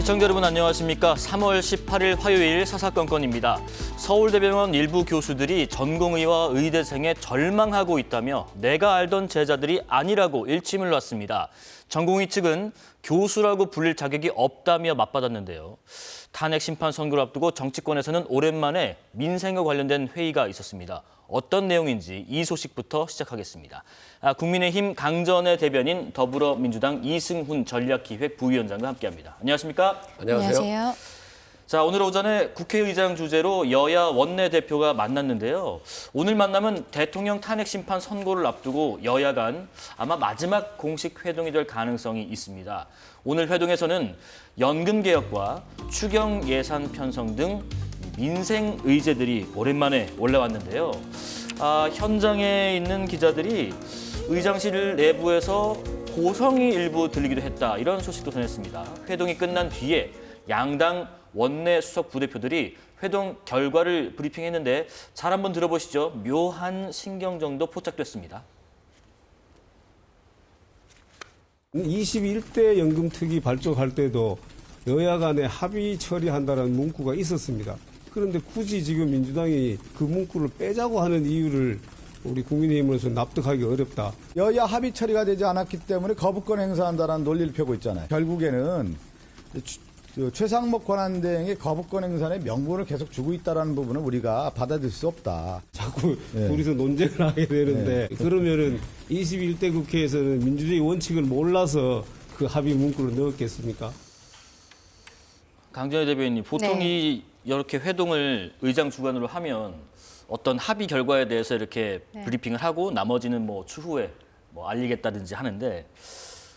시청자 여러분 안녕하십니까. 3월 18일 화요일 사사건건입니다. 서울대병원 일부 교수들이 전공의와 의대생에 절망하고 있다며 내가 알던 제자들이 아니라고 일침을 놨습니다. 전공의 측은 교수라고 불릴 자격이 없다며 맞받았는데요. 탄핵 심판 선고를 앞두고 정치권에서는 오랜만에 민생과 관련된 회의가 있었습니다. 어떤 내용인지 이 소식부터 시작하겠습니다. 국민의힘 강전의 대변인 더불어민주당 이승훈 전략기획 부위원장과 함께합니다. 안녕하십니까? 안녕하세요. 자, 오늘 오전에 국회의장 주재로 여야 원내대표가 만났는데요. 오늘 만남은 대통령 탄핵 심판 선고를 앞두고 여야 간 아마 마지막 공식 회동이 될 가능성이 있습니다. 오늘 회동에서는 연금 개혁과 추경 예산 편성 등 민생 의제들이 오랜만에 올라왔는데요. 현장에 있는 기자들이 의장실 내부에서 고성이 일부 들리기도 했다. 이런 소식도 전했습니다. 회동이 끝난 뒤에 양당 원내 수석 부대표들이 회동 결과를 브리핑했는데 잘 한번 들어보시죠. 묘한 신경정도 포착됐습니다. 21대 연금특위 발족할 때도 여야 간에 합의 처리한다는 문구가 있었습니다. 그런데 굳이 지금 민주당이 그 문구를 빼자고 하는 이유를 우리 국민의힘으로서 납득하기 어렵다. 여야 합의 처리가 되지 않았기 때문에 거부권 행사한다는 논리를 펴고 있잖아요. 결국에는 최상목 권한대행이 거부권 행사의 명분을 계속 주고 있다는 부분은 우리가 받아들일 수 없다. 자꾸 둘이서 논쟁을 하게 되는데 그러면은 21대 국회에서는 민주주의 원칙을 몰라서 그 합의 문구를 넣었겠습니까? 강전의 대변인, 보통 이렇게 회동을 의장 주관으로 하면 어떤 합의 결과에 대해서 이렇게 브리핑을 하고 나머지는 뭐 추후에 뭐 알리겠다든지 하는데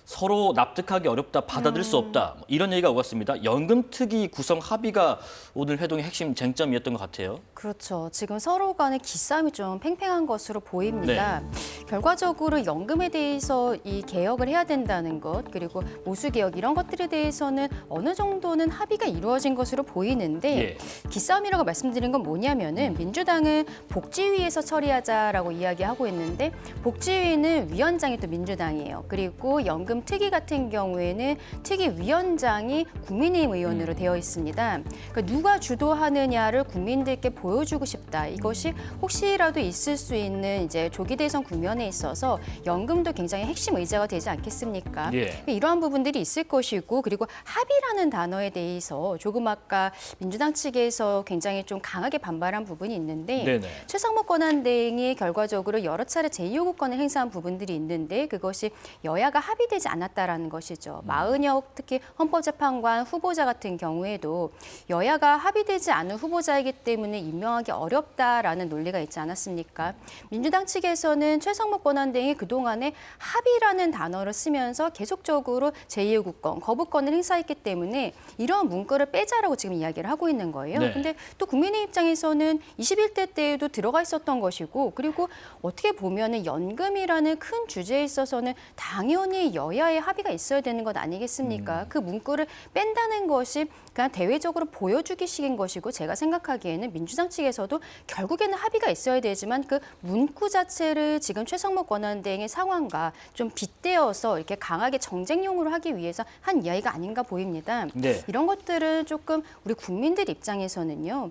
서로 납득하기 어렵다, 받아들일 수 없다 이런 얘기가 오갔습니다. 연금특위 구성 합의가 오늘 회동의 핵심 쟁점이었던 것 같아요. 그렇죠. 지금 서로 간의 기싸움이 좀 팽팽한 것으로 보입니다. 결과적으로 연금에 대해서 이 개혁을 해야 된다는 것, 그리고 보수 개혁 이런 것들에 대해서는 어느 정도는 합의가 이루어진 것으로 보이는데 기싸움이라고 말씀드린 건 뭐냐면은 민주당은 복지위에서 처리하자라고 이야기하고 있는데 복지위는 위원장이 또 민주당이에요. 그리고 연금 특위 같은 경우에는 특위위원장이 국민의힘 의원으로 되어 있습니다. 그러니까 누가 주도하느냐를 국민들께 보여주고 싶다. 이것이 혹시라도 있을 수 있는 이제 조기 대선 국면에 있어서 연금도 굉장히 핵심 의제가 되지 않겠습니까? 이러한 부분들이 있을 것이고 그리고 합의라는 단어에 대해서 조금 아까 민주당 측에서 굉장히 좀 강하게 반발한 부분이 있는데 최상목 권한대행이 결과적으로 여러 차례 제2요구권을 행사한 부분들이 있는데 그것이 여야가 합의되지 않았다라는 것이죠. 마은혁 특히 헌법재판관 후보자 같은 경우에도 여야가 합의되지 않은 후보자이기 때문에 임명하기 어렵다라는 논리가 있지 않았습니까? 민주당 측에서는 최상목 권한대행이 그동안에 합의라는 단어를 쓰면서 계속적으로 제2요구권, 거부권을 행사했기 때문에 이러한 문구를 빼자라고 지금 이야기를 하고 있는 거예요. 근데 또 국민의 입장에서는 21대 때에도 들어가 있었던 것이고 그리고 어떻게 보면은 연금이라는 큰 주제에 있어서는 당연히 여야의 합의가 있어야 되는 것 아니겠습니까? 그 문구를 뺀다는 것이 그냥 대외적으로 보여주기식인 것이고 제가 생각하기에는 민주당 측에서도 결국에는 합의가 있어야 되지만 그 문구 자체를 지금 최상목 권한대행의 상황과 좀 빗대어서 이렇게 강하게 정쟁용으로 하기 위해서 한 이야기가 아닌가 보입니다. 이런 것들은 조금 우리 국민들 입장에서는요.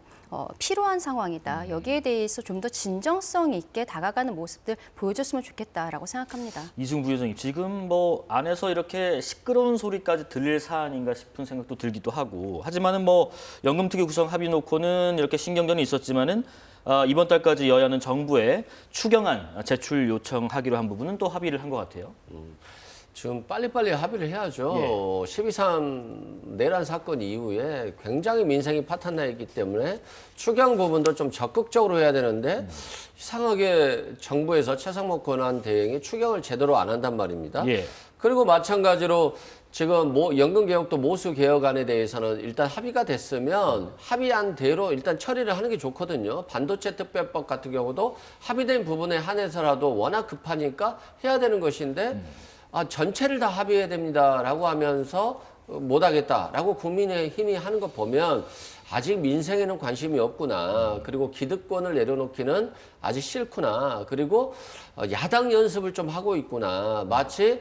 필요한 상황이다. 여기에 대해서 좀 더 진정성 있게 다가가는 모습들 보여줬으면 좋겠다라고 생각합니다. 이승훈 부회장님, 지금 뭐 안에서 이렇게 시끄러운 소리까지 들릴 사안인가 싶은 생각도 들기도 하고 하지만은 뭐 연금특위 구성 합의 놓고는 이렇게 신경전이 있었지만은 이번 달까지 여야는 정부에 추경안 제출 요청하기로 한 부분은 또 합의를 한 것 같아요. 지금 빨리빨리 합의를 해야죠. 12.3 내란 사건 이후에 굉장히 민생이 파탄나 있기 때문에 추경 부분도 좀 적극적으로 해야 되는데 이상하게 정부에서 최상목 권한대행이 추경을 제대로 안 한단 말입니다. 그리고 마찬가지로 지금 연금 개혁도 모수 개혁안에 대해서는 일단 합의가 됐으면 합의한 대로 일단 처리를 하는 게 좋거든요. 반도체 특별법 같은 경우도 합의된 부분에 한해서라도 워낙 급하니까 해야 되는 것인데 전체를 다 합의해야 됩니다라고 하면서 못하겠다라고 국민의힘이 하는 거 보면 아직 민생에는 관심이 없구나. 그리고 기득권을 내려놓기는 아직 싫구나. 그리고 야당 연습을 좀 하고 있구나. 마치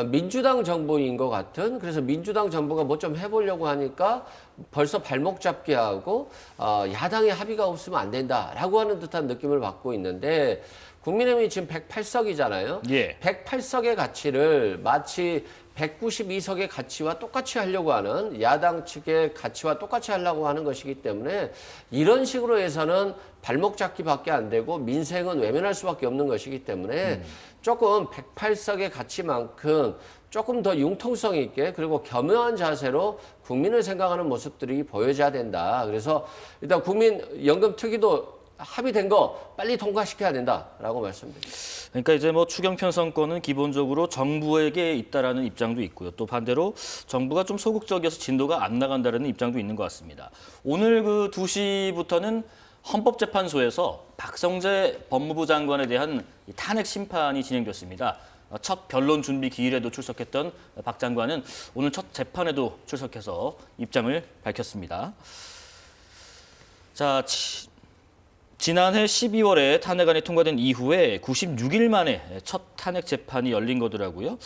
민주당 정부인 것 같은. 그래서 민주당 정부가 뭐 좀 해보려고 하니까 벌써 발목 잡게 하고 야당의 합의가 없으면 안 된다라고 하는 듯한 느낌을 받고 있는데 국민의힘이 지금 108석이잖아요. 예. 108석의 가치를 마치 192석의 가치와 똑같이 하려고 하는 야당 측의 가치와 똑같이 하려고 하는 것이기 때문에 이런 식으로 해서는 발목 잡기밖에 안 되고 민생은 외면할 수밖에 없는 것이기 때문에 조금 108석의 가치만큼 조금 더 융통성 있게 그리고 겸허한 자세로 국민을 생각하는 모습들이 보여져야 된다. 그래서 일단 국민연금 특위도 합의된 거 빨리 통과시켜야 된다라고 말씀드립니다. 그러니까 이제 뭐 추경 편성권은 기본적으로 정부에게 있다라는 입장도 있고요. 또 반대로 정부가 좀 소극적이어서 진도가 안 나간다라는 입장도 있는 것 같습니다. 오늘 그 2시부터는 헌법재판소에서 박성재 법무부 장관에 대한 탄핵 심판이 진행됐습니다. 첫 변론 준비 기일에도 출석했던 박 장관은 오늘 첫 재판에도 출석해서 입장을 밝혔습니다. 자, 지난해 12월에 탄핵안이 통과된 이후에 96일 만에 첫 탄핵 재판이 열린 거더라고요.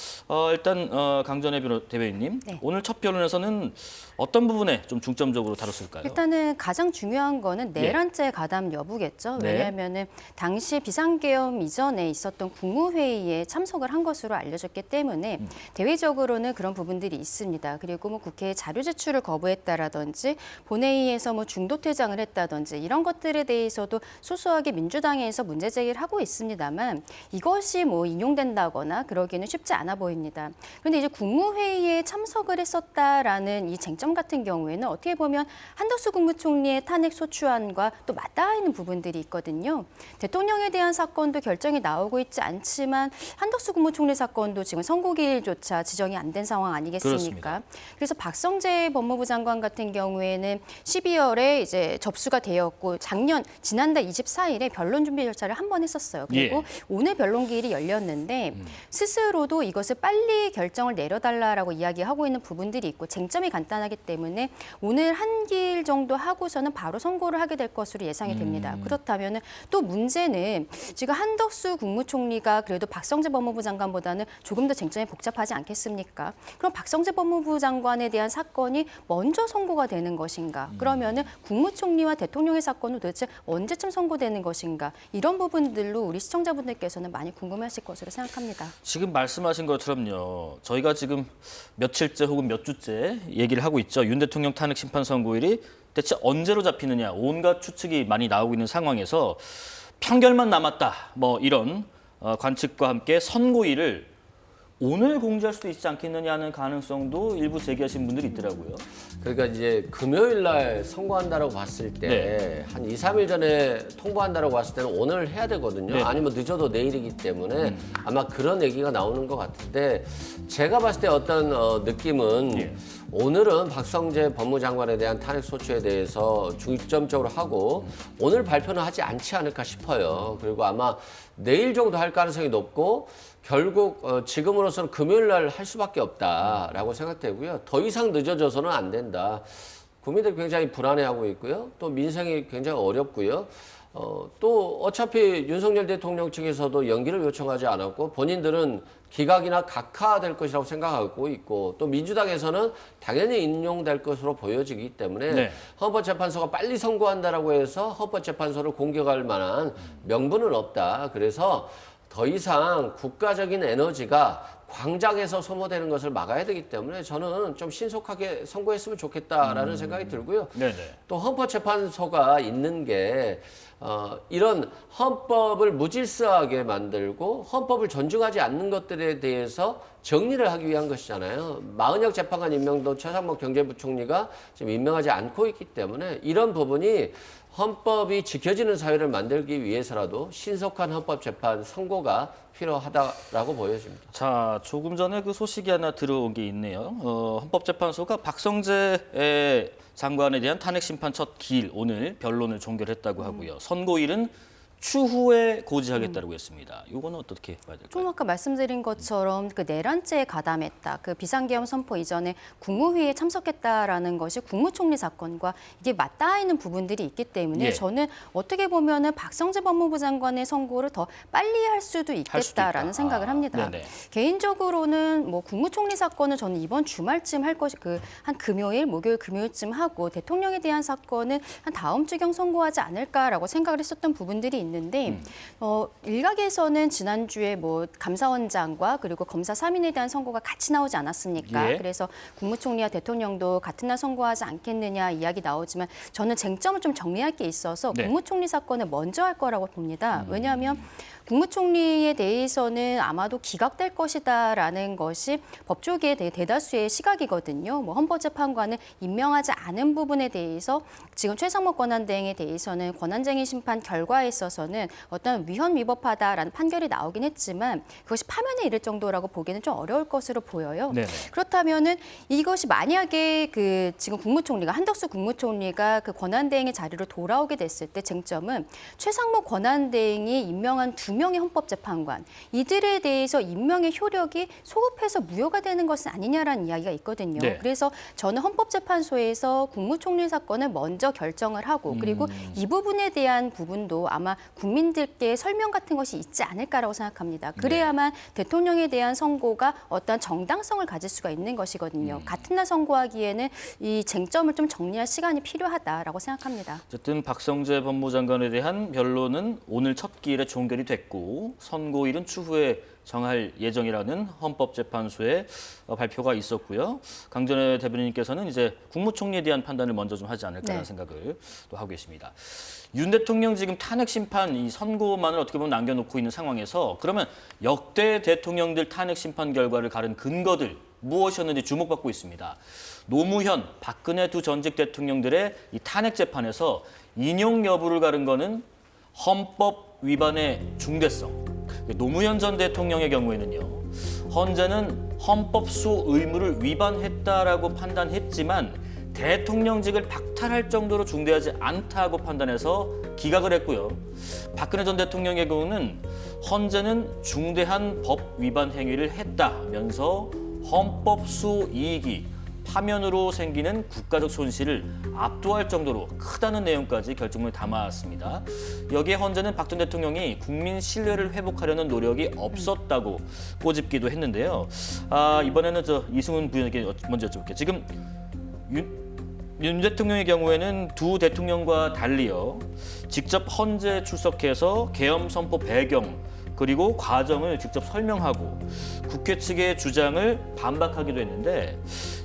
일단 강전혜 대변인님, 네. 오늘 첫 변론에서는 어떤 부분에 좀 중점적으로 다뤘을까요? 일단은 가장 중요한 거는 내란죄 가담 여부겠죠. 네. 왜냐하면은 당시 비상계엄 이전에 있었던 국무회의에 참석을 한 것으로 알려졌기 때문에 대외적으로는 그런 부분들이 있습니다. 그리고 뭐 국회에 자료 제출을 거부했다라든지 본회의에서 뭐 중도 퇴장을 했다든지 이런 것들에 대해서도 소소하게 민주당에서 문제 제기를 하고 있습니다만 이것이 뭐 인용된다거나 그러기는 쉽지 않아 보입니다. 그런데 이제 국무회의에 참석을 했었다라는 이 쟁점 같은 경우에는 어떻게 보면 한덕수 국무총리의 탄핵 소추안과 또 맞닿아 있는 부분들이 있거든요. 대통령에 대한 사건도 결정이 나오고 있지 않지만 한덕수 국무총리 사건도 지금 선고기일조차 지정이 안 된 상황 아니겠습니까? 그렇습니다. 그래서 박성재 법무부 장관 같은 경우에는 12월에 이제 접수가 되었고 지난달 24일에 변론 준비 절차를 한 번 했었어요. 그리고 예. 오늘 변론기일이 열렸는데 스스로도 이것을 빨리 결정을 내려달라라고 이야기하고 있는 부분들이 있고 쟁점이 간단하기 때문에 오늘 한 기일 정도 하고서는 바로 선고를 하게 될 것으로 예상이 됩니다. 그렇다면 또 문제는 지금 한덕수 국무총리가 그래도 박성재 법무부 장관보다는 조금 더 쟁점이 복잡하지 않겠습니까? 그럼 박성재 법무부 장관에 대한 사건이 먼저 선고가 되는 것인가? 그러면은 국무총리와 대통령의 사건은 도대체 언제쯤 선고되는 것인가? 이런 부분들로 우리 시청자분들께서는 많이 궁금해하실 것으로 생각합니다. 지금 말씀하신 것처럼요. 저희가 지금 며칠째 혹은 몇 주째 얘기를 하고 있죠. 윤 대통령 탄핵 심판 선고일이 대체 언제로 잡히느냐. 온갖 추측이 많이 나오고 있는 상황에서 판결만 남았다. 뭐 이런 관측과 함께 선고일을 오늘 공지할 수도 있지 않겠느냐는 가능성도 일부 제기하신 분들이 있더라고요. 그러니까 이제 금요일 날 선고한다라고 봤을 때 한 2, 3일 전에 통보한다라고 봤을 때는 오늘 해야 되거든요. 네. 아니면 늦어도 내일이기 때문에 아마 그런 얘기가 나오는 것 같은데 제가 봤을 때 어떤 느낌은 예. 오늘은 박성재 법무장관에 대한 탄핵 소추에 대해서 중점적으로 하고 오늘 발표는 하지 않지 않을까 싶어요. 그리고 아마 내일 정도 할 가능성이 높고 결국 지금으로서는 금요일 날 할 수밖에 없다라고 생각되고요. 더 이상 늦어져서는 안 된다. 국민들이 굉장히 불안해하고 있고요. 또 민생이 굉장히 어렵고요. 또 어차피 윤석열 대통령 측에서도 연기를 요청하지 않았고 본인들은 기각이나 각하될 것이라고 생각하고 있고 또 민주당에서는 당연히 인용될 것으로 보여지기 때문에 네. 헌법재판소가 빨리 선고한다라고 해서 헌법재판소를 공격할 만한 명분은 없다. 그래서 더 이상 국가적인 에너지가 광장에서 소모되는 것을 막아야 되기 때문에 저는 좀 신속하게 선고했으면 좋겠다라는 생각이 들고요. 네네. 또 헌법재판소가 있는 게 이런 헌법을 무질서하게 만들고 헌법을 존중하지 않는 것들에 대해서 정리를 하기 위한 것이잖아요. 마은혁 재판관 임명도 최상목 경제부총리가 지금 임명하지 않고 있기 때문에 이런 부분이 헌법이 지켜지는 사회를 만들기 위해서라도 신속한 헌법재판 선고가 필요하다라고 보여집니다. 자, 조금 전에 그 소식이 하나 들어온 게 있네요. 헌법재판소가 박성재 장관에 대한 탄핵 심판 첫 기일 오늘 변론을 종결했다고 하고요. 선고일은 추후에 고지하겠다고 했습니다. 이거는 어떻게 봐야 될까요? 좀 아까 말씀드린 것처럼 그 내란죄에 가담했다. 그 비상계엄 선포 이전에 국무회의에 참석했다라는 것이 국무총리 사건과 이게 맞닿아있는 부분들이 있기 때문에 예. 저는 어떻게 보면은 박성재 법무부 장관의 선고를 더 빨리 할 수도 있겠다라는 있다. 생각을 합니다. 네네. 개인적으로는 뭐 국무총리 사건은 저는 이번 주말쯤 할 것이 한 금요일, 목요일, 금요일쯤 하고 대통령에 대한 사건은 한 다음 주경 선고하지 않을까라고 생각을 했었던 부분들이 있는데 일각에서는 지난주에 뭐 감사원장과 그리고 검사 3인에 대한 선고가 같이 나오지 않았습니까? 예. 그래서 국무총리와 대통령도 같은 날 선고하지 않겠느냐 이야기 나오지만 저는 쟁점을 좀 정리할 게 있어서 네. 국무총리 사건을 먼저 할 거라고 봅니다. 왜냐하면 국무총리에 대해서는 아마도 기각될 것이다라는 것이 법조계의 대다수의 시각이거든요. 뭐 헌법재판관을 임명하지 않은 부분에 대해서 지금 최상목 권한대행에 대해서는 권한쟁의 심판 결과에 있어서는 어떤 위헌 위법하다라는 판결이 나오긴 했지만 그것이 파면에 이를 정도라고 보기는 좀 어려울 것으로 보여요. 네네. 그렇다면은 이것이 만약에 그 지금 국무총리가 한덕수 국무총리가 그 권한대행의 자리로 돌아오게 됐을 때 쟁점은 최상목 권한대행이 임명한 2명의 헌법재판관 이들에 대해서 임명의 효력이 소급해서 무효가 되는 것은 아니냐라는 이야기가 있거든요. 네. 그래서 저는 헌법재판소에서 국무총리 사건을 먼저 결정을 하고 그리고 이 부분에 대한 부분도 아마 국민들께 설명 같은 것이 있지 않을까라고 생각합니다. 그래야만 대통령에 대한 선고가 어떤 정당성을 가질 수가 있는 것이거든요. 같은 날 선고하기에는 이 쟁점을 좀 정리할 시간이 필요하다라고 생각합니다. 어쨌든 박성재 법무장관에 대한 변론은 오늘 첫 기일에 종결이 됐고 선고일은 추후에 정할 예정이라는 헌법재판소의 발표가 있었고요. 강전의 대변인께서는 이제 국무총리에 대한 판단을 먼저 좀 하지 않을까라는 네. 생각을 또 하고 계십니다. 윤 대통령 지금 탄핵 심판 이 선고만을 어떻게 보면 남겨놓고 있는 상황에서 그러면 역대 대통령들 탄핵 심판 결과를 가른 근거들 무엇이었는지 주목받고 있습니다. 노무현, 박근혜 두 전직 대통령들의 이 탄핵 재판에서 인용 여부를 가른 거는 헌법 위반의 중대성. 노무현 전 대통령의 경우에는요. 헌재는 헌법수 의무를 위반했다라고 판단했지만 대통령직을 박탈할 정도로 중대하지 않다고 판단해서 기각을 했고요. 박근혜 전 대통령의 경우는 헌재는 중대한 법 위반 행위를 했다면서 헌법수 이익이 파면으로 생기는 국가적 손실을 압도할 정도로 크다는 내용까지 결정문에 담았습니다. 여기에 헌재는 박 전 대통령이 국민 신뢰를 회복하려는 노력이 없었다고 꼬집기도 했는데요. 이번에는 이승훈 부위원에게 먼저 여쭤볼게요. 지금 윤 대통령의 경우에는 두 대통령과 달리요. 직접 헌재 출석해서 계엄 선포 배경 그리고 과정을 직접 설명하고 국회 측의 주장을 반박하기도 했는데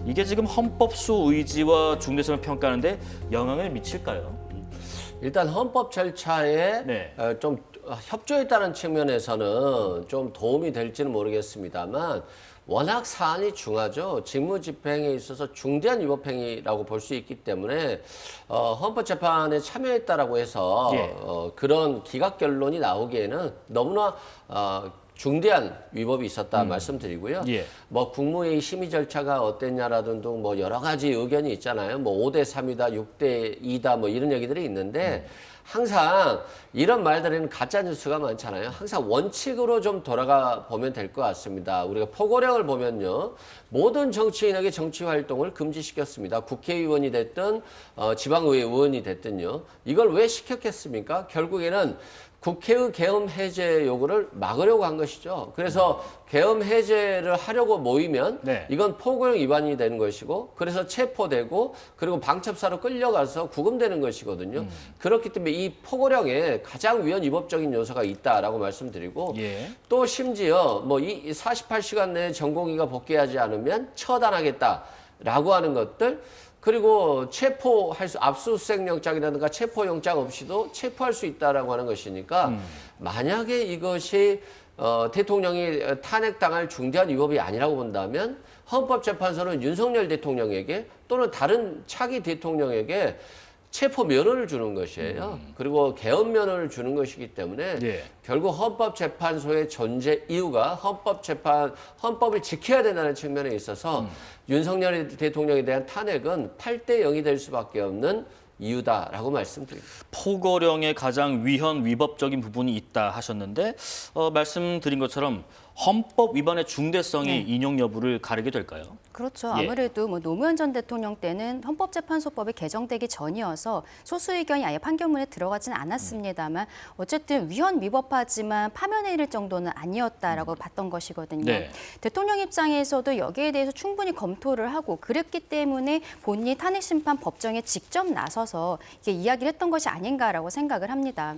이게 지금 헌법수 의지와 중대성을 평가하는데 영향을 미칠까요? 일단 헌법 절차에 네. 좀 협조했다는 측면에서는 좀 도움이 될지는 모르겠습니다만 워낙 사안이 중하죠. 직무집행에 있어서 중대한 위법행위라고 볼 수 있기 때문에 헌법재판에 참여했다라고 해서 예. 그런 기각 결론이 나오기에는 너무나 중대한 위법이 있었다 말씀드리고요. 예. 뭐 국무회의 심의 절차가 어땠냐라든지 뭐 여러 가지 의견이 있잖아요. 뭐 5대 3이다, 6대 2다 뭐 이런 얘기들이 있는데 항상 이런 말들에는 가짜 뉴스가 많잖아요. 항상 원칙으로 좀 돌아가 보면 될 것 같습니다. 우리가 포고령을 보면요. 모든 정치인에게 정치 활동을 금지시켰습니다. 국회의원이 됐든 지방의회 의원이 됐든요. 이걸 왜 시켰겠습니까? 결국에는 국회의 계엄 해제 요구를 막으려고 한 것이죠. 그래서 계엄 해제를 하려고 모이면 네. 이건 포고령 위반이 되는 것이고 그래서 체포되고 그리고 방첩사로 끌려가서 구금되는 것이거든요. 그렇기 때문에 이 포고령에 가장 위헌 위법적인 요소가 있다라고 말씀드리고 예. 또 심지어 뭐 이 48시간 내에 전공의가 복귀하지 않으면 처단하겠다라고 하는 것들 그리고 체포할 수 압수수색 영장이라든가 체포 영장 없이도 체포할 수 있다라고 하는 것이니까 만약에 이것이 대통령이 탄핵당할 중대한 위법이 아니라고 본다면 헌법재판소는 윤석열 대통령에게 또는 다른 차기 대통령에게 체포 면허를 주는 것이에요. 그리고 계엄 면허를 주는 것이기 때문에 예. 결국 헌법재판소의 존재 이유가 헌법을 지켜야 된다는 측면에 있어서 윤석열 대통령에 대한 탄핵은 8대 0이 될 수밖에 없는 이유다라고 말씀드립니다. 포고령에 가장 위헌 위법적인 부분이 있다 하셨는데 말씀드린 것처럼 헌법 위반의 중대성이 인용 여부를 가리게 될까요? 그렇죠. 예. 아무래도 뭐 노무현 전 대통령 때는 헌법재판소법이 개정되기 전이어서 소수 의견이 아예 판결문에 들어가진 않았습니다만 어쨌든 위헌 위법하지만 파면에 이를 정도는 아니었다라고 봤던 것이거든요. 네. 대통령 입장에서도 여기에 대해서 충분히 검토를 하고 그랬기 때문에 본인이 탄핵심판 법정에 직접 나서서 이게 이야기를 했던 것이 아닌가라고 생각을 합니다.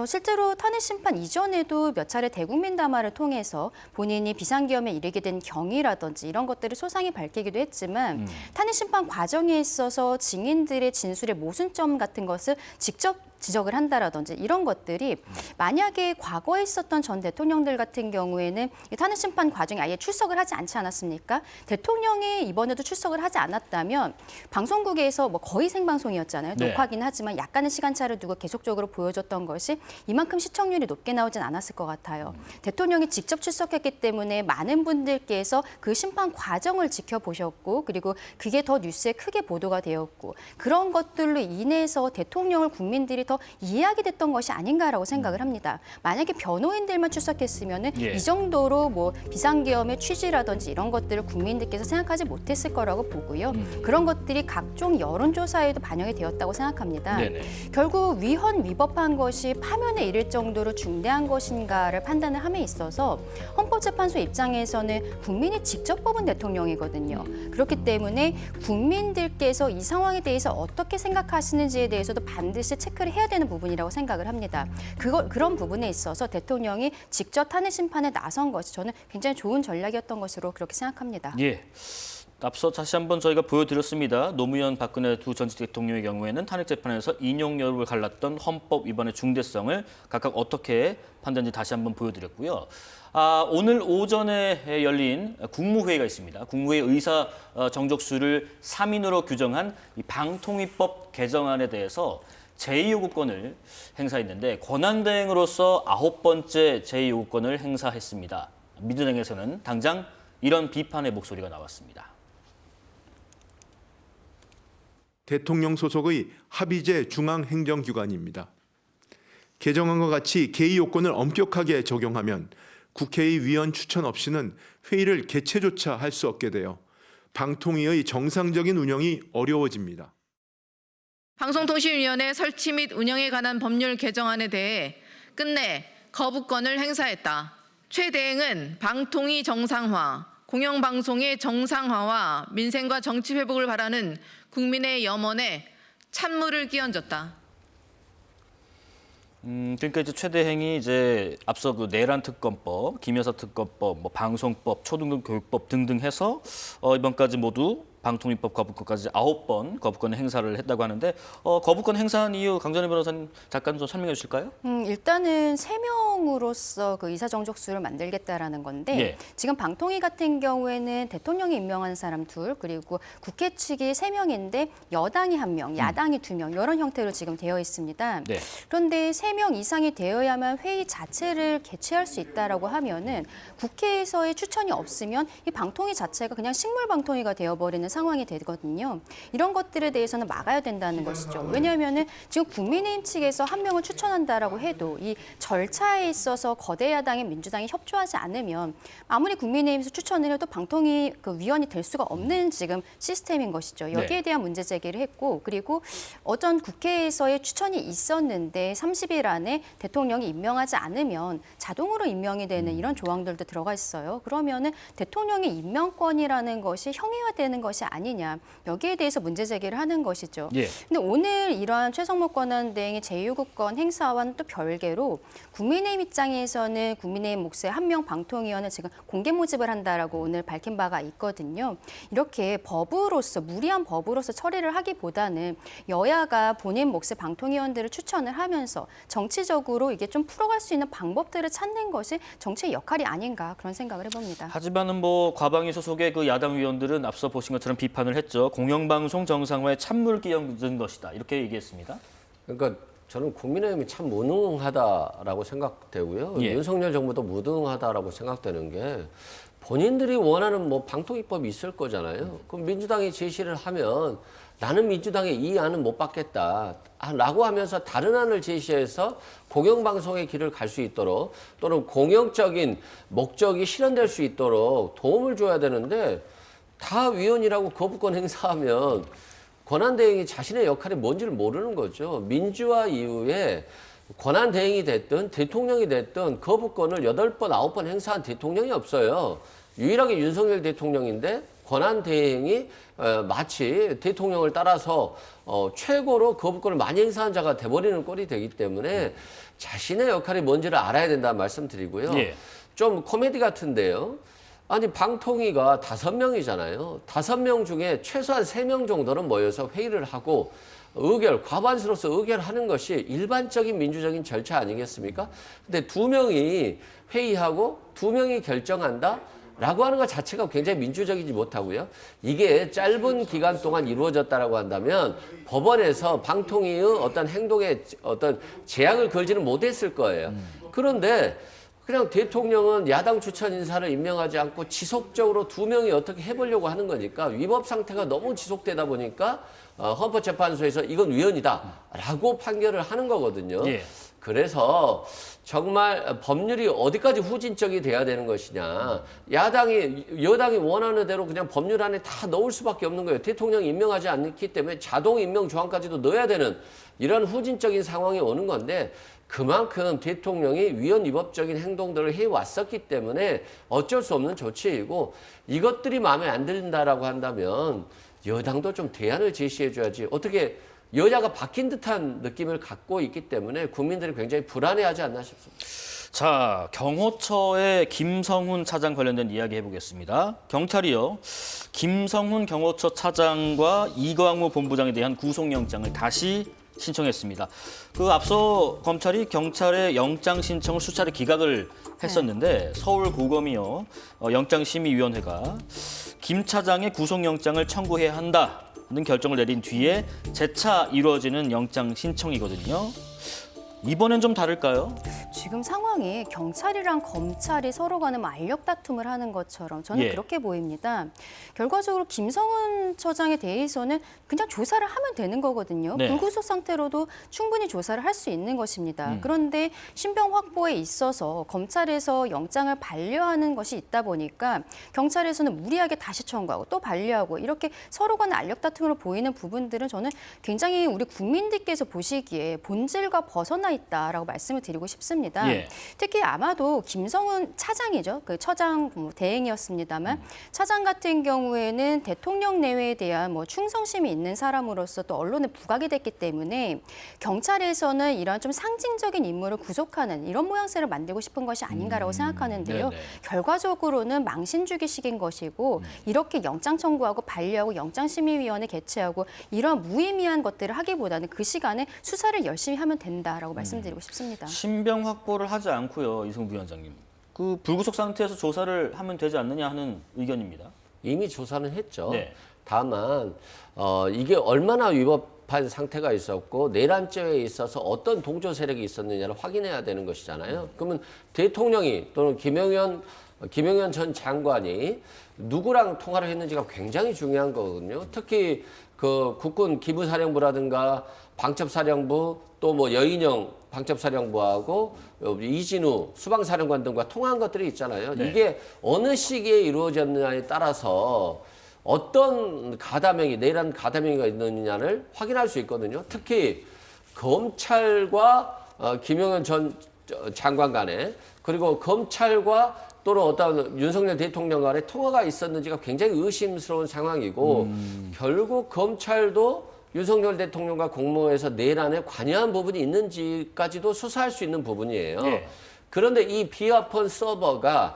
실제로 탄핵심판 이전에도 몇 차례 대국민 담화를 통해서 본인이 비상계엄에 이르게 된 경위라든지 이런 것들을 소상히 밝히기도 했지만 탄핵심판 과정에 있어서 증인들의 진술의 모순점 같은 것을 직접 지적을 한다라든지 이런 것들이 만약에 과거에 있었던 전 대통령들 같은 경우에는 이 탄핵심판 과정에 아예 출석을 하지 않지 않았습니까? 대통령이 이번에도 출석을 하지 않았다면 방송국에서 뭐 거의 생방송이었잖아요. 네. 녹화긴 하지만 약간의 시간차를 두고 계속적으로 보여줬던 것이 이만큼 시청률이 높게 나오진 않았을 것 같아요. 대통령이 직접 출석했기 때문에 많은 분들께서 그 심판 과정을 지켜보셨고 그리고 그게 더 뉴스에 크게 보도가 되었고 그런 것들로 인해서 대통령을 국민들이 더 이해하게 됐던 것이 아닌가라고 생각을 합니다. 만약에 변호인들만 출석했으면 예. 이 정도로 뭐 비상계엄의 취지라든지 이런 것들을 국민들께서 생각하지 못했을 거라고 보고요. 그런 것들이 각종 여론조사에도 반영이 되었다고 생각합니다. 네네. 결국 위헌 위법한 것이 파면에 이를 정도로 중대한 것인가를 판단을 함에 있어서 헌법재판소 입장에서는 국민이 직접 뽑은 대통령이거든요. 그렇기 때문에 국민들께서 이 상황에 대해서 어떻게 생각하시는지에 대해서도 반드시 체크를 해야 되는 부분이라고 생각을 합니다. 그런 부분에 있어서 대통령이 직접 탄핵 심판에 나선 것이 저는 굉장히 좋은 전략이었던 것으로 그렇게 생각합니다. 예. 앞서 다시 한번 저희가 보여드렸습니다. 노무현, 박근혜 두 전직 대통령의 경우에는 탄핵 재판에서 인용 여부를 갈랐던 헌법 위반의 중대성을 각각 어떻게 판단인지 다시 한번 보여드렸고요. 오늘 오전에 열린 국무회의가 있습니다. 국무회의 의사 정족수를 3인으로 규정한 이 방통위법 개정안에 대해서 제2요구권을 행사했는데 권한대행으로서 9번째 제2요구권을 행사했습니다. 민주당에서는 당장 이런 비판의 목소리가 나왔습니다. 대통령 소속의 합의제 중앙행정기관입니다. 개정안과 같이 개의 요건을 엄격하게 적용하면 국회의 위원 추천 없이는 회의를 개최조차 할 수 없게 되어 방통위의 정상적인 운영이 어려워집니다. 방송통신위원회 설치 및 운영에 관한 법률 개정안에 대해 끝내 거부권을 행사했다. 최 대행은 방통위 정상화, 공영방송의 정상화와 민생과 정치 회복을 바라는 국민의 염원에 찬물을 끼얹었다. 그러니까 이제 최대행이 이제 앞서 그 내란 특검법, 김여사 특검법, 뭐 방송법, 초등급 교육법 등등 해서 이번까지 모두 방통위법 거부권까지 9번 거부권 행사를 했다고 하는데 거부권 행사한 이유 강전희 변호사님 잠깐 좀 설명해 주실까요? 일단은 3명으로서 그 이사 정족수를 만들겠다라는 건데 예. 지금 방통위 같은 경우에는 대통령이 임명한 사람 2 그리고 국회 측이 3명인데 여당이 1명, 야당이 2명 이런 형태로 지금 되어 있습니다. 네. 그런데 3명 이상이 되어야만 회의 자체를 개최할 수 있다라고 하면은 국회에서의 추천이 없으면 이 방통위 자체가 그냥 식물 방통위가 되어버리는 상황이 되거든요. 이런 것들에 대해서는 막아야 된다는 것이죠. 왜냐하면은 지금 국민의힘 측에서 1명을 추천한다라고 해도 이 절차에 있어서 거대 야당인 민주당이 협조하지 않으면 아무리 국민의힘에서 추천을 해도 방통위 그 위원이 될 수가 없는 지금 시스템인 것이죠. 여기에 대한 문제 제기를 했고 그리고 어전 국회에서의 추천이 있었는데 30일 안에 대통령이 임명하지 않으면 자동으로 임명이 되는 이런 조항들도 들어가 있어요. 그러면은 대통령의 임명권이라는 것이 형해화되는 것이 아니냐. 여기에 대해서 문제 제기를 하는 것이죠. 예. 근데 오늘 이러한 최성목 권한대행의 제2요구권 행사와는 또 별개로 국민의힘 입장에서는 국민의힘 몫의 1명 방통위원을 지금 공개 모집을 한다라고 오늘 밝힌 바가 있거든요. 이렇게 법으로서 무리한 법으로서 처리를 하기보다는 여야가 본인 몫의 방통위원들을 추천을 하면서 정치적으로 이게 좀 풀어갈 수 있는 방법들을 찾는 것이 정치의 역할이 아닌가 그런 생각을 해봅니다. 하지만은 뭐 과방위 소속의 그 야당 의원들은 앞서 보신 것처럼 비판을 했죠. 공영방송 정상화에 찬물을 끼얹은 것이다. 이렇게 얘기했습니다. 그러니까 저는 국민의힘이 참 무능하다라고 생각되고요. 예. 윤석열 정부도 무능하다라고 생각되는 게 본인들이 원하는 뭐 방통위법이 있을 거잖아요. 그럼 민주당이 제시를 하면 나는 민주당의 이 안은 못 받겠다 라고 하면서 다른 안을 제시해서 공영방송의 길을 갈 수 있도록 또는 공영적인 목적이 실현될 수 있도록 도움을 줘야 되는데 다 위헌이라고 거부권 행사하면 권한대행이 자신의 역할이 뭔지를 모르는 거죠. 민주화 이후에 권한대행이 됐든 대통령이 됐든 거부권을 8번, 9번 행사한 대통령이 없어요. 유일하게 윤석열 대통령인데 권한대행이 마치 대통령을 따라서 최고로 거부권을 많이 행사한 자가 돼버리는 꼴이 되기 때문에 자신의 역할이 뭔지를 알아야 된다는 말씀드리고요. 예. 좀 코미디 같은데요. 아니 방통위가 5명이잖아요. 5명 중에 최소한 3명 정도는 모여서 회의를 하고 과반수로서 의결하는 것이 일반적인 민주적인 절차 아니겠습니까? 근데 2명이 회의하고 2명이 결정한다? 라고 하는 것 자체가 굉장히 민주적이지 못하고요. 이게 짧은 기간 동안 이루어졌다라고 한다면 법원에서 방통위의 어떤 행동에 어떤 제약을 걸지는 못했을 거예요. 그런데 그냥 대통령은 야당 추천 인사를 임명하지 않고 지속적으로 2명이 어떻게 해보려고 하는 거니까 위법 상태가 너무 지속되다 보니까 헌법재판소에서 이건 위헌이다라고 판결을 하는 거거든요. 예. 그래서 정말 법률이 어디까지 후진적이 돼야 되는 것이냐. 여당이 원하는 대로 그냥 법률 안에 다 넣을 수밖에 없는 거예요. 대통령이 임명하지 않기 때문에 자동 임명 조항까지도 넣어야 되는 이런 후진적인 상황이 오는 건데 그만큼 대통령이 위헌 위법적인 행동들을 해왔었기 때문에 어쩔 수 없는 조치이고 이것들이 마음에 안 든다라고 한다면 여당도 좀 대안을 제시해줘야지 어떻게 여야가 바뀐 듯한 느낌을 갖고 있기 때문에 국민들이 굉장히 불안해하지 않나 싶습니다. 자, 경호처의 김성훈 차장 관련된 이야기 해보겠습니다. 경찰이요, 김성훈 경호처 차장과 이광우 본부장에 대한 구속영장을 다시 신청했습니다. 그 앞서 검찰이 경찰의 영장 신청을 수차례 기각을 했었는데 서울고검이요, 영장심의위원회가 김 차장의 구속영장을 청구해야 한다는 결정을 내린 뒤에 재차 이루어지는 영장 신청이거든요. 이번엔 좀 다를까요? 지금 상황이 경찰이랑 검찰이 서로 간에 알력 다툼을 하는 것처럼 저는 예. 그렇게 보입니다. 결과적으로 김성훈 처장에 대해서는 그냥 조사를 하면 되는 거거든요. 네. 불구속 상태로도 충분히 조사를 할 수 있는 것입니다. 그런데 신병 확보에 있어서 검찰에서 영장을 반려하는 것이 있다 보니까 경찰에서는 무리하게 다시 청구하고 또 반려하고 이렇게 서로 간에 알력 다툼으로 보이는 부분들은 저는 굉장히 우리 국민들께서 보시기에 본질과 벗어나 있다라고 말씀을 드리고 싶습니다. 예. 특히 아마도 김성훈 차장이죠. 그 처장 대행이었습니다만 차장 같은 경우에는 대통령 내외에 대한 충성심이 있는 사람으로서 또 언론에 부각이 됐기 때문에 경찰에서는 이런 좀 상징적인 인물을 구속하는 이런 모양새를 만들고 싶은 것이 아닌가라고 생각하는데요. 네네. 결과적으로는 망신주기식인 것이고 이렇게 영장 청구하고 반려하고 영장심의위원회 개최하고 이런 무의미한 것들을 하기보다는 그 시간에 수사를 열심히 하면 된다라고 말씀드리고 싶습니다. 신병 확보를 하지 않고요, 이승우 위원장님. 그 불구속 상태에서 조사를 하면 되지 않느냐 하는 의견입니다. 이미 조사는 했죠. 네. 다만 이게 얼마나 위법한 상태가 있었고 내란죄에 있어서 어떤 동조 세력이 있었느냐를 확인해야 되는 것이잖아요. 그러면 대통령이 또는 김영현 전 장관이 누구랑 통화를 했는지가 굉장히 중요한 거거든요. 특히 그 국군 기부사령부라든가 방첩사령부 또 여인영 방첩사령부하고 이진우 수방사령관 등과 통화한 것들이 있잖아요. 네. 이게 어느 시기에 이루어졌느냐에 따라서 어떤 내란 가담행위가 있느냐를 확인할 수 있거든요. 특히 검찰과 김영현 전 장관 간에 그리고 검찰과 또는 어떤 윤석열 대통령 간에 통화가 있었는지가 굉장히 의심스러운 상황이고 결국 검찰도 윤석열 대통령과 공모해서 내란에 관여한 부분이 있는지까지도 수사할 수 있는 부분이에요. 예. 그런데 이 비화폰 서버가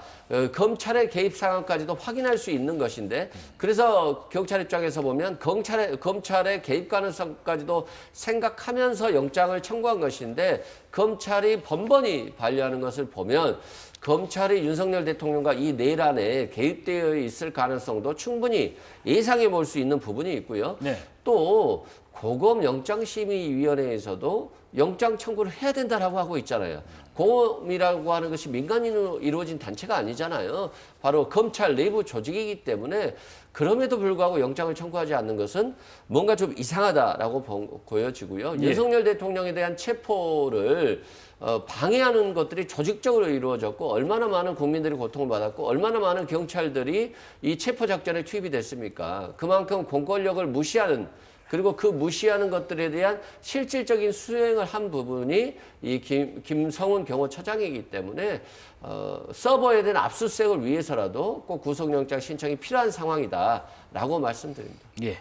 검찰의 개입 상황까지도 확인할 수 있는 것인데 그래서 경찰 입장에서 보면 검찰의 개입 가능성까지도 생각하면서 영장을 청구한 것인데 검찰이 번번이 반려하는 것을 보면 검찰이 윤석열 대통령과 이 내란에 개입되어 있을 가능성도 충분히 예상해 볼 수 있는 부분이 있고요. 네. 또 고검영장심의위원회에서도 영장 청구를 해야 된다라고 하고 있잖아요. 고검이라고 하는 것이 민간인으로 이루어진 단체가 아니잖아요. 바로 검찰 내부 조직이기 때문에 그럼에도 불구하고 영장을 청구하지 않는 것은 뭔가 좀 이상하다라고 보여지고요. 예. 윤석열 대통령에 대한 체포를 방해하는 것들이 조직적으로 이루어졌고 얼마나 많은 국민들이 고통을 받았고 얼마나 많은 경찰들이 이 체포 작전에 투입이 됐습니까? 그만큼 공권력을 무시하는 그리고 그 무시하는 것들에 대한 실질적인 수행을 한 부분이 이 김성훈 경호처장이기 때문에 서버에 대한 압수수색을 위해서라도 꼭 구속영장 신청이 필요한 상황이다라고 말씀드립니다. 예.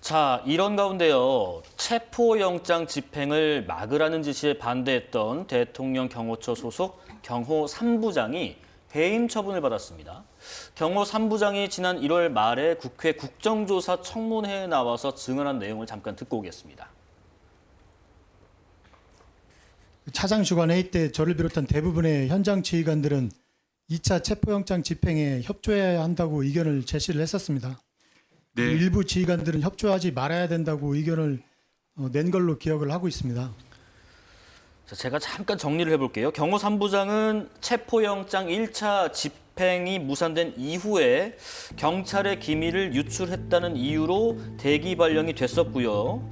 자, 이런 가운데요. 체포영장 집행을 막으라는 지시에 반대했던 대통령 경호처 소속 경호 3부장이 해임 처분을 받았습니다. 경호 3부장이 지난 1월 말에 국회 국정조사 청문회에 나와서 증언한 내용을 잠깐 듣고 오겠습니다. 차장 주관 회의 때 저를 비롯한 대부분의 현장 지휘관들은 2차 체포영장 집행에 협조해야 한다고 의견을 제시를 했었습니다. 일부 지휘관들은 협조하지 말아야 된다고 의견을 낸 걸로 기억을 하고 있습니다. 자, 제가 잠깐 정리를 해볼게요. 경호 3부장은 체포영장 1차 집행이 무산된 이후에 경찰의 기밀을 유출했다는 이유로 대기 발령이 됐었고요.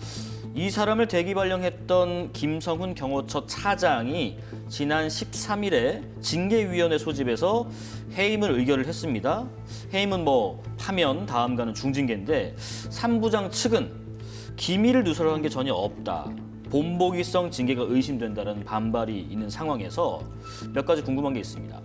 이 사람을 대기 발령했던 김성훈 경호처 차장이 지난 13일에 징계위원회 소집에서 해임을 의결을 했습니다. 해임은 뭐 파면 다음가는 중징계인데 3부장 측은 기밀을 누설한 게 전혀 없다. 본보기성 징계가 의심된다는 반발이 있는 상황에서 몇 가지 궁금한 게 있습니다.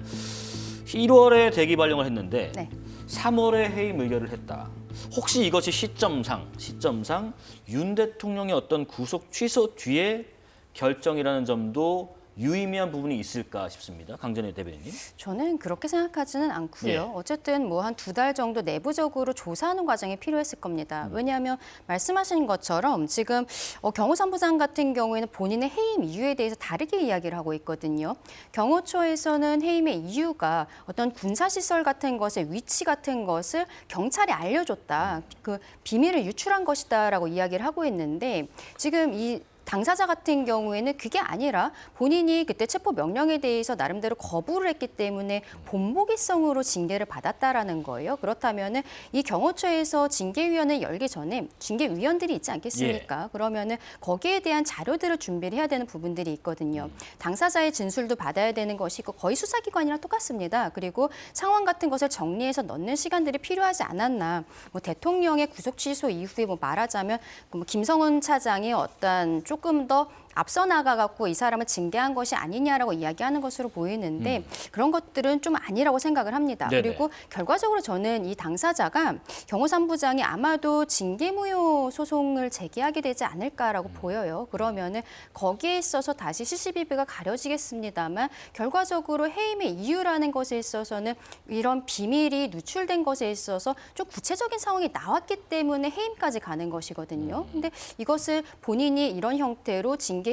1월에 대기 발령을 했는데 네. 3월에 해임 의결을 했다. 혹시 이것이 시점상 윤 대통령의 어떤 구속 취소 뒤에 결정이라는 점도 유의미한 부분이 있을까 싶습니다. 강전혜 대변인님. 저는 그렇게 생각하지는 않고요. 예. 어쨌든 뭐 한 2달 정도 내부적으로 조사하는 과정이 필요했을 겁니다. 왜냐하면 말씀하신 것처럼 지금 경호 3부장 같은 경우에는 본인의 해임 이유에 대해서 다르게 이야기를 하고 있거든요. 경호처에서는 해임의 이유가 어떤 군사시설 같은 것의 위치 같은 것을 경찰에 알려줬다. 그 비밀을 유출한 것이다라고 이야기를 하고 있는데 지금 이 당사자 같은 경우에는 그게 아니라 본인이 그때 체포 명령에 대해서 나름대로 거부를 했기 때문에 본보기성으로 징계를 받았다라는 거예요. 그렇다면은 이 경호처에서 징계위원회 열기 전에 징계위원들이 있지 않겠습니까? 그러면은 거기에 대한 자료들을 준비를 해야 되는 부분들이 있거든요. 당사자의 진술도 받아야 되는 것이고 거의 수사기관이랑 똑같습니다. 그리고 상황 같은 것을 정리해서 넣는 시간들이 필요하지 않았나. 뭐 대통령의 구속 취소 이후에 뭐 말하자면 뭐 김성훈 차장이 어떤 조금 더 앞서 나가갖고 이 사람을 징계한 것이 아니냐라고 이야기하는 것으로 보이는데 그런 것들은 좀 아니라고 생각을 합니다. 네네. 그리고 결과적으로 저는 이 당사자가 경호 3부장이 아마도 징계무효 소송을 제기하게 되지 않을까라고 보여요. 그러면은 거기에 있어서 다시 시시비비가 가려지겠습니다만 결과적으로 해임의 이유라는 것에 있어서는 이런 비밀이 누출된 것에 있어서 좀 구체적인 상황이 나왔기 때문에 해임까지 가는 것이거든요. 근데 이것을 본인이 이런 형태로 징계가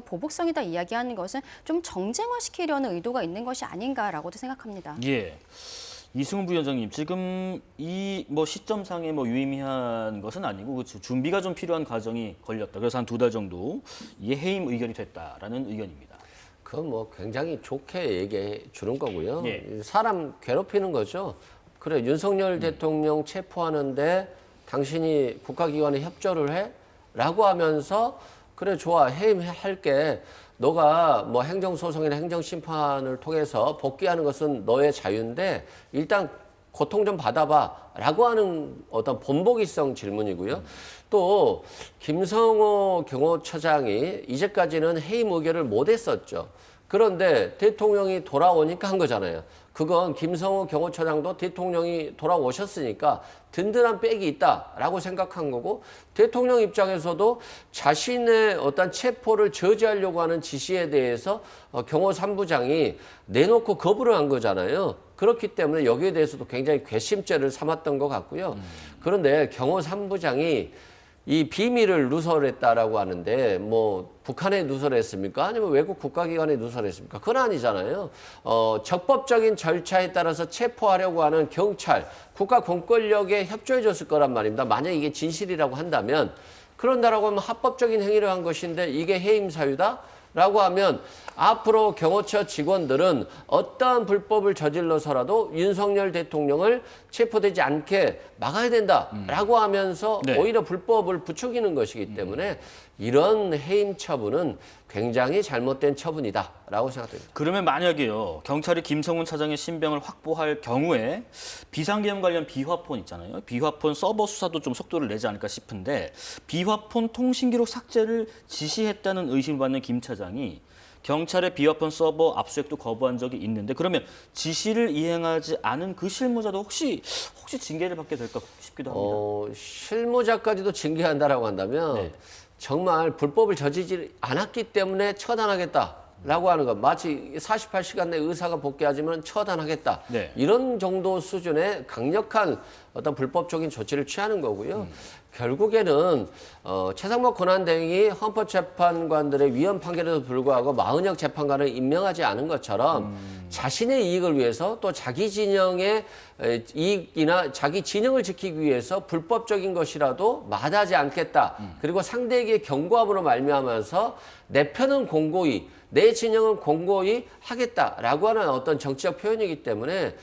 보복성이다 이야기하는 것은 좀 정쟁화시키려는 의도가 있는 것이 아닌가라고도 생각합니다. 예. 이승훈 부위원장님, 지금 이 뭐 시점상에 뭐 유의미한 것은 아니고 그렇죠. 준비가 좀 필요한 과정이 걸렸다. 그래서 한 2달 정도 이게 해임 의결이 됐다라는 의견입니다. 그건 뭐 굉장히 좋게 얘기해 주는 거고요. 예. 사람 괴롭히는 거죠. 그래, 윤석열 대통령 체포하는데 당신이 국가기관에 협조를 해? 라고 하면서 그래 좋아 해임할게. 너가 뭐 행정소송이나 행정심판을 통해서 복귀하는 것은 너의 자유인데 일단 고통 좀 받아봐 라고 하는 어떤 본보기성 질문이고요. 또 김성호 경호처장이 이제까지는 해임 의결을 못했었죠. 그런데 대통령이 돌아오니까 한 거잖아요. 그건 김성호 경호처장도 대통령이 돌아오셨으니까 든든한 백이 있다라고 생각한 거고 대통령 입장에서도 자신의 어떤 체포를 저지하려고 하는 지시에 대해서 경호 3부장이 내놓고 거부를 한 거잖아요. 그렇기 때문에 여기에 대해서도 굉장히 괘씸죄를 삼았던 것 같고요. 그런데 경호 3부장이 이 비밀을 누설했다라고 하는데 뭐 북한에 누설했습니까? 아니면 외국 국가기관에 누설했습니까? 그건 아니잖아요. 적법적인 절차에 따라서 체포하려고 하는 경찰, 국가 공권력에 협조해줬을 거란 말입니다. 만약 이게 진실이라고 한다면 그런다라고 하면 합법적인 행위를 한 것인데 이게 해임 사유다? 라고 하면 앞으로 경호처 직원들은 어떠한 불법을 저질러서라도 윤석열 대통령을 체포되지 않게 막아야 된다라고 하면서 네. 오히려 불법을 부추기는 것이기 때문에 이런 해임 처분은 굉장히 잘못된 처분이다라고 생각됩니다. 그러면 만약에요, 경찰이 김성훈 차장의 신병을 확보할 경우에 비상계엄 관련 비화폰 있잖아요. 비화폰 서버 수사도 좀 속도를 내지 않을까 싶은데 비화폰 통신기록 삭제를 지시했다는 의심을 받는 김 차장이 경찰의 비화폰 서버 압수수색도 거부한 적이 있는데 그러면 지시를 이행하지 않은 그 실무자도 혹시 징계를 받게 될까 싶기도 합니다. 실무자까지도 징계한다라고 한다면 네. 정말 불법을 저지르지 않았기 때문에 처단하겠다라고 하는 것. 마치 48시간 내 의사가 복귀하지만 처단하겠다. 네. 이런 정도 수준의 강력한 어떤 불법적인 조치를 취하는 거고요. 결국에는 최상목 권한대행이 헌법재판관들의 위헌 판결에도 불구하고 마은혁 재판관을 임명하지 않은 것처럼 자신의 이익을 위해서 또 자기 진영의 이익이나 자기 진영을 지키기 위해서 불법적인 것이라도 마다하지 않겠다. 그리고 상대에게 경고함으로 말미암아서 내 편은 공고히 내 진영은 공고히 하겠다라고 하는 어떤 정치적 표현이기 때문에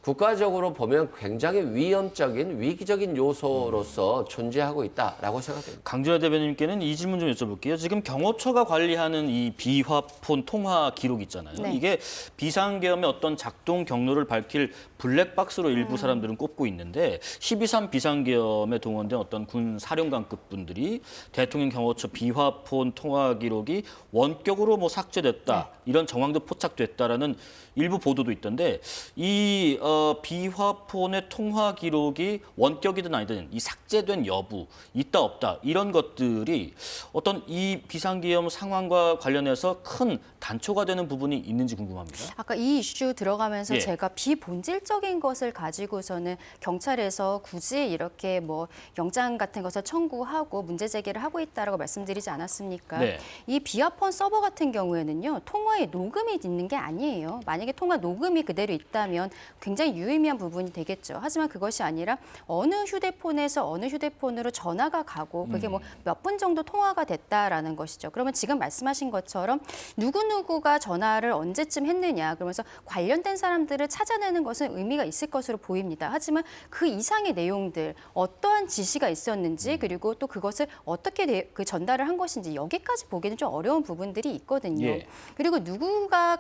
국가적으로 보면 굉장히 위험적인 위기적인 요소로서 존재하고 있다라고 생각됩니다. 강준하 대변인께는 이 질문 좀 여쭤볼게요. 지금 경호처가 관리하는 이 비화폰 통화 기록 있잖아요. 네. 이게 비상계엄의 어떤 작동 경로를 밝힐 블랙박스로 일부 사람들은 꼽고 있는데 12.3 비상계엄에 동원된 어떤 군 사령관급 분들이 대통령 경호처 비화폰 통화 기록이 원격으로 뭐 삭제됐다 이런 정황도 포착됐다라는 일부 보도도 있던데 이 비화폰의 통화 기록이 원격이든 아니든 이 삭제된 여부 있다 없다 이런 것들이 어떤 이 비상계엄 상황과 관련해서 큰 단초가 되는 부분이 있는지 궁금합니다. 아까 이 이슈 들어가면서 예. 제가 비본질적인 것을 가지고서는 경찰에서 굳이 이렇게 뭐 영장 같은 것을 청구하고 문제 제기를 하고 있다라고 말씀드리지 않았습니까? 네. 이 비화폰 서버 같은 경우에는요. 통화에 녹음이 있는 게 아니에요. 만약에 통화 녹음이 그대로 있다면 굉장히 유의미한 부분이 되겠죠. 하지만 그것이 아니라 어느 휴대폰에서 어느 휴대폰으로 전화가 가고 그게 뭐 몇 분 정도 통화가 됐다라는 것이죠. 그러면 지금 말씀하신 것처럼 누구누구가 전화를 언제쯤 했느냐 그러면서 관련된 사람들을 찾아내는 것은 의미가 있을 것으로 보입니다. 하지만 그 이상의 내용들 어떠한 지시가 있었는지 그리고 또 그것을 어떻게 전달을 한 것인지 여기까지 보기는 좀 어려운 부분들이 있거든요. 예. 그리고 누구가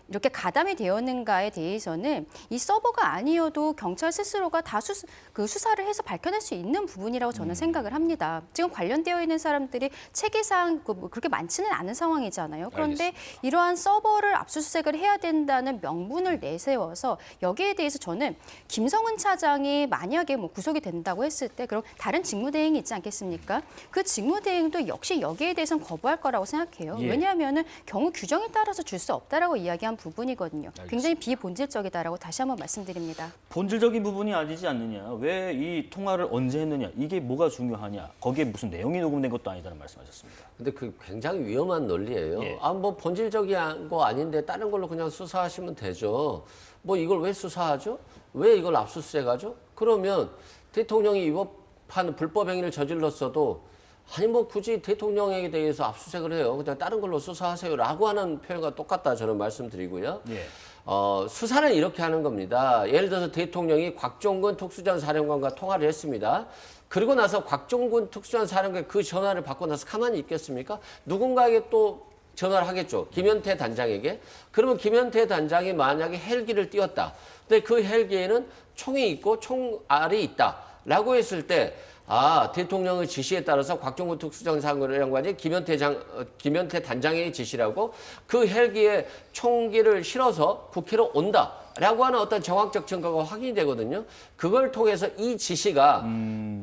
이렇게 가담이 되었는가에 대해서는 이 서버가 아니어도 경찰 스스로가 다 수사를 해서 밝혀낼 수 있는 부분이라고 저는 생각을 합니다. 지금 관련되어 있는 사람들이 체계상 그렇게 많지는 않은 상황이잖아요. 그런데 이러한 서버를 압수수색을 해야 된다는 명분을 내세워서 여기에 대해서 저는 김성훈 차장이 만약에 뭐 구속이 된다고 했을 때 그럼 다른 직무대행이 있지 않겠습니까? 그 직무대행도 역시 여기에 대해서는 거부할 거라고 생각해요. 예. 왜냐하면은 경우 규정에 따라서 줄 수 없다라고 이야기한 부분이거든요. 굉장히 비본질적이다라고 다시 한번 말씀드립니다. 본질적인 부분이 아니지 않느냐. 왜 이 통화를 언제 했느냐. 이게 뭐가 중요하냐. 거기에 무슨 내용이 녹음된 것도 아니다라는 말씀하셨습니다. 근데 그 굉장히 위험한 논리예요. 예. 뭐 본질적인 거 아닌데 다른 걸로 그냥 수사하시면 되죠. 뭐 이걸 왜 수사하죠? 왜 이걸 압수수색하죠? 그러면 대통령이 위법한 불법 행위를 저질렀어도 아니 뭐 굳이 대통령에 대해서 압수수색을 해요. 그냥 다른 걸로 수사하세요라고 하는 표현과 똑같다 저는 말씀드리고요. 예. 수사는 이렇게 하는 겁니다. 예를 들어서 대통령이 곽종근 특수전 사령관과 통화를 했습니다. 그리고 나서 곽종근 특수전 사령관이 그 전화를 받고 나서 가만히 있겠습니까? 누군가에게 또 전화를 하겠죠. 김현태 단장에게. 그러면 김현태 단장이 만약에 헬기를 띄웠다. 근데 그 헬기에는 총이 있고 총알이 있다. 라고 했을 때 대통령의 지시에 따라서 곽종근 특수전 사령관이 김현태 단장의 지시라고 그 헬기에 총기를 실어서 국회로 온다라고 하는 어떤 정황적 증거가 확인이 되거든요. 그걸 통해서 이 지시가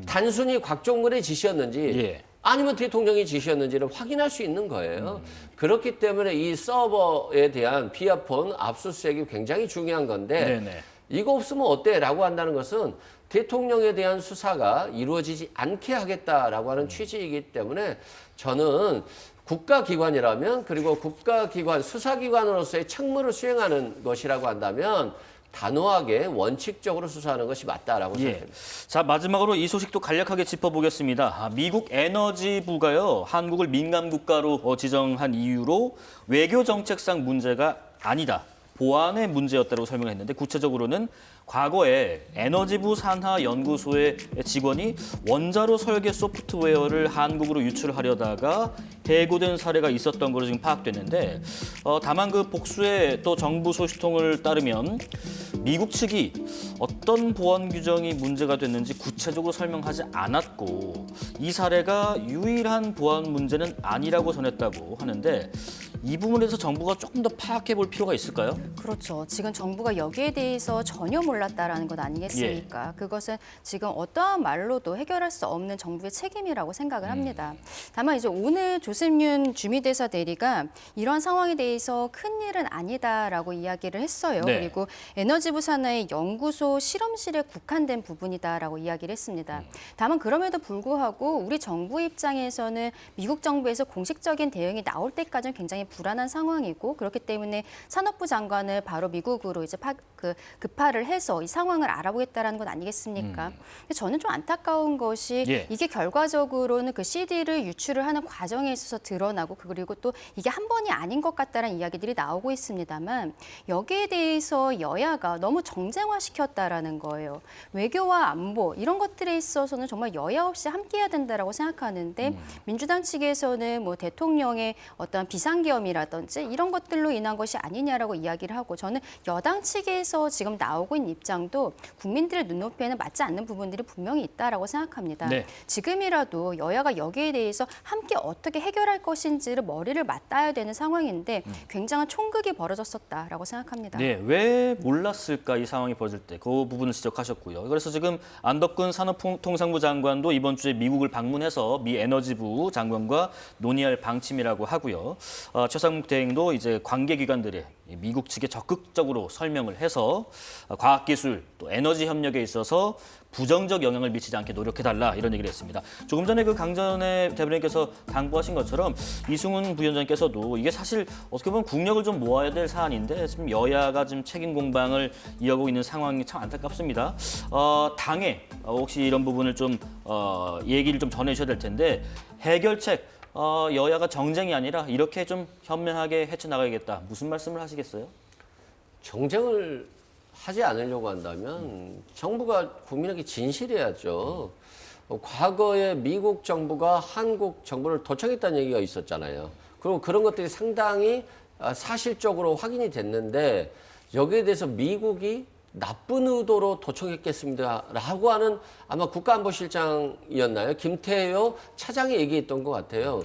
단순히 곽종근의 지시였는지 예. 아니면 대통령의 지시였는지를 확인할 수 있는 거예요. 그렇기 때문에 이 서버에 대한 비화폰 압수수색이 굉장히 중요한 건데 네네. 이거 없으면 어때? 라고 한다는 것은 대통령에 대한 수사가 이루어지지 않게 하겠다라고 하는 취지이기 때문에 저는 국가기관이라면 그리고 국가기관, 수사기관으로서의 책무를 수행하는 것이라고 한다면 단호하게 원칙적으로 수사하는 것이 맞다라고 생각합니다. 자, 마지막으로 이 소식도 간략하게 짚어보겠습니다. 미국 에너지부가요, 한국을 민간 국가로 지정한 이유로 외교 정책상 문제가 아니다. 보안의 문제였다고 설명했는데 구체적으로는 과거에 에너지부 산하연구소의 직원이 원자로 설계 소프트웨어를 한국으로 유출하려다가 해고된 사례가 있었던 것으로 지금 파악됐는데 다만 그 복수의 또 정부 소식통을 따르면 미국 측이 어떤 보안 규정이 문제가 됐는지 구체적으로 설명하지 않았고 이 사례가 유일한 보안 문제는 아니라고 전했다고 하는데 이 부분에서 정부가 조금 더 파악해 볼 필요가 있을까요? 그렇죠. 지금 정부가 여기에 대해서 전혀 몰랐다라는 것 아니겠습니까? 그것은 지금 어떠한 말로도 해결할 수 없는 정부의 책임이라고 생각을 합니다. 다만 이제 오늘 조셉윤 주미대사 대리가 이러한 상황에 대해서 큰 일은 아니다라고 이야기를 했어요. 네. 그리고 에너지부 산하의 연구소 실험실에 국한된 부분이다라고 이야기를 했습니다. 다만 그럼에도 불구하고 우리 정부 입장에서는 미국 정부에서 공식적인 대응이 나올 때까지는 굉장히 불안한 상황이고 그렇기 때문에 산업부 장관을 바로 미국으로 이제 급파를 해서 이 상황을 알아보겠다라는 건 아니겠습니까? 근데 저는 좀 안타까운 것이 이게 결과적으로는 그 CD를 유출을 하는 과정에 있어서 드러나고 그리고 또 이게 한 번이 아닌 것 같다는 이야기들이 나오고 있습니다만 여기에 대해서 여야가 너무 정쟁화시켰다라는 거예요. 외교와 안보 이런 것들에 있어서는 정말 여야 없이 함께해야 된다라고 생각하는데 민주당 측에서는 뭐 대통령의 어떤 비상계엄이라든지 이런 것들로 인한 것이 아니냐라고 이야기를 하고 저는 여당 측에서 지금 나오고 있는 입장도 국민들의 눈높이에는 맞지 않는 부분들이 분명히 있다라고 생각합니다. 네. 지금이라도 여야가 여기에 대해서 함께 어떻게 해결할 것인지를 머리를 맞닿아야 되는 상황인데 굉장한 총극이 벌어졌었다라고 생각합니다. 네, 왜 몰랐을까 이 상황이 벌어질 때 그 부분을 지적하셨고요. 그래서 지금 안덕근 산업통상부 장관도 이번 주에 미국을 방문해서 미 에너지부 장관과 논의할 방침이라고 하고요. 최상목 대행도 이제 관계기관들의 미국 측에 적극적으로 설명을 해서 과학기술 또 에너지 협력에 있어서 부정적 영향을 미치지 않게 노력해달라 이런 얘기를 했습니다. 조금 전에 그 강전의 대변인께서 당부하신 것처럼 이승훈 부위원장께서도 이게 사실 어떻게 보면 국력을 좀 모아야 될 사안인데 지금 여야가 지금 책임 공방을 이어가고 있는 상황이 참 안타깝습니다. 당에 혹시 이런 부분을 좀 얘기를 좀 전해주셔야 될 텐데 해결책 여야가 정쟁이 아니라 이렇게 좀 현명하게 헤쳐나가야겠다. 무슨 말씀을 하시겠어요? 정쟁을 하지 않으려고 한다면 정부가 국민에게 진실해야죠. 과거에 미국 정부가 한국 정부를 도청했다는 얘기가 있었잖아요. 그리고 그런 것들이 상당히 사실적으로 확인이 됐는데 여기에 대해서 미국이 나쁜 의도로 도청했겠습니다라고 하는 아마 국가안보실장이었나요? 김태효 차장이 얘기했던 것 같아요.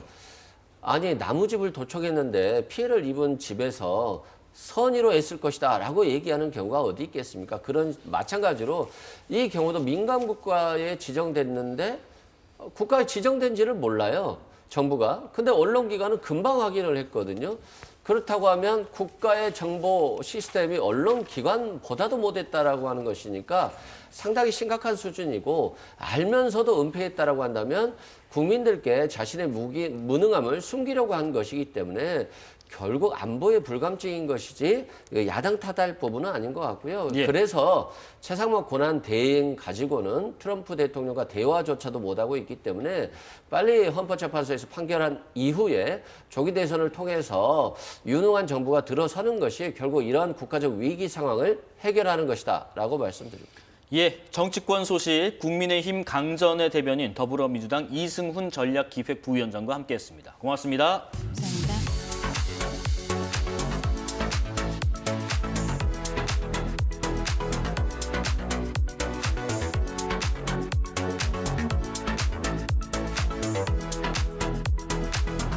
아니 나무집을 도청했는데 피해를 입은 집에서 선의로 했을 것이다 라고 얘기하는 경우가 어디 있겠습니까? 그런 마찬가지로 이 경우도 민간 국가에 지정됐는데 국가에 지정된지를 몰라요. 정부가. 근데 언론기관은 금방 확인을 했거든요. 그렇다고 하면 국가의 정보 시스템이 언론기관보다도 못했다라고 하는 것이니까 상당히 심각한 수준이고 알면서도 은폐했다라고 한다면 국민들께 자신의 무능함을 숨기려고 한 것이기 때문에 결국 안보에 불감증인 것이지 야당 탓할 부분은 아닌 것 같고요. 그래서 최상목 권한 대행 가지고는 트럼프 대통령과 대화조차도 못하고 있기 때문에 빨리 헌법재판소에서 판결한 이후에 조기 대선을 통해서 유능한 정부가 들어서는 것이 결국 이러한 국가적 위기 상황을 해결하는 것이다라고 말씀드립니다. 예, 정치권 소식 국민의힘 강전의 대변인 더불어민주당 이승훈 전략기획부위원장과 함께했습니다. 고맙습니다.